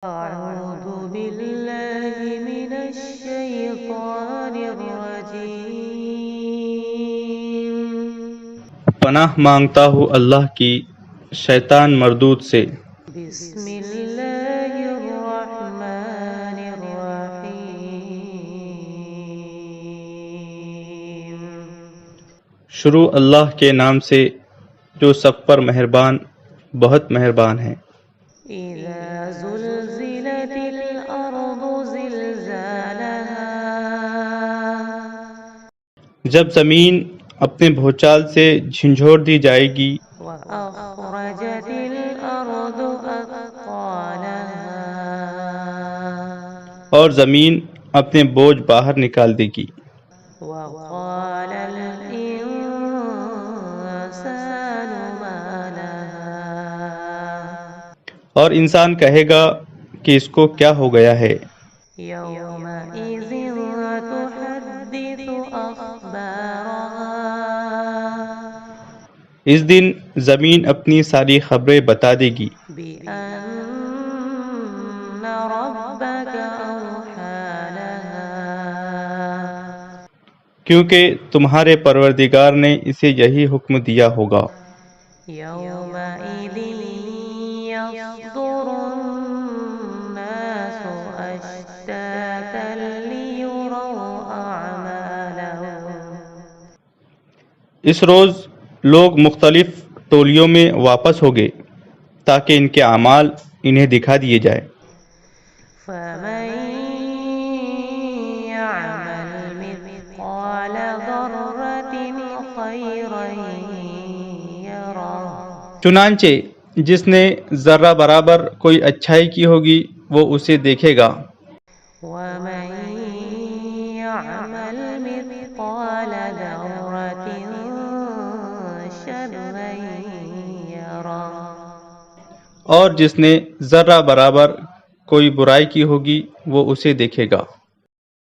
أعوذ بالله من الشيطان الرجيم پناہ مانگتا ہوں اللہ کی شیطان مردود سے۔ بسم اللہ الرحمن الرحیم شروع اللہ کے نام سے جو سب پر مہربان بہت مہربان ہے۔ اذا زلزلت الارض زلزالها جب زمین اپنے بھونچال سے جھنجھوڑ دی جائے گی، وأخرجت الأرض أثقالها اور زمین اپنے بوجھ باہر نکال دے گی، وقال الإنسان ما لها اور انسان کہے گا کہ اس کو کیا ہو گیا ہے۔ يومئذ تحدث أخبارها اس دن زمین اپنی ساری خبریں بتا دے گی بأن ربك أوحى لها کیونکہ تمہارے پروردگار نے اسے یہی حکم دیا ہوگا۔ يومئذ يصدر الناس أشتاتا ليروا أعمالهم اس روز لوگ مختلف ٹولیوں میں واپس ہوگے تاکہ ان کے اعمال انہیں دکھا دیے جائے۔ فمن يعمل مثقال ذرة خيرا يره چنانچہ جس نے ذرہ برابر کوئی اچھائی کی ہوگی وہ اسے دیکھے گا، ومن يعمل مثقال ذرة شرا يره اور جس نے ذرہ برابر کوئی برائی کی ہوگی وہ اسے دیکھے گا۔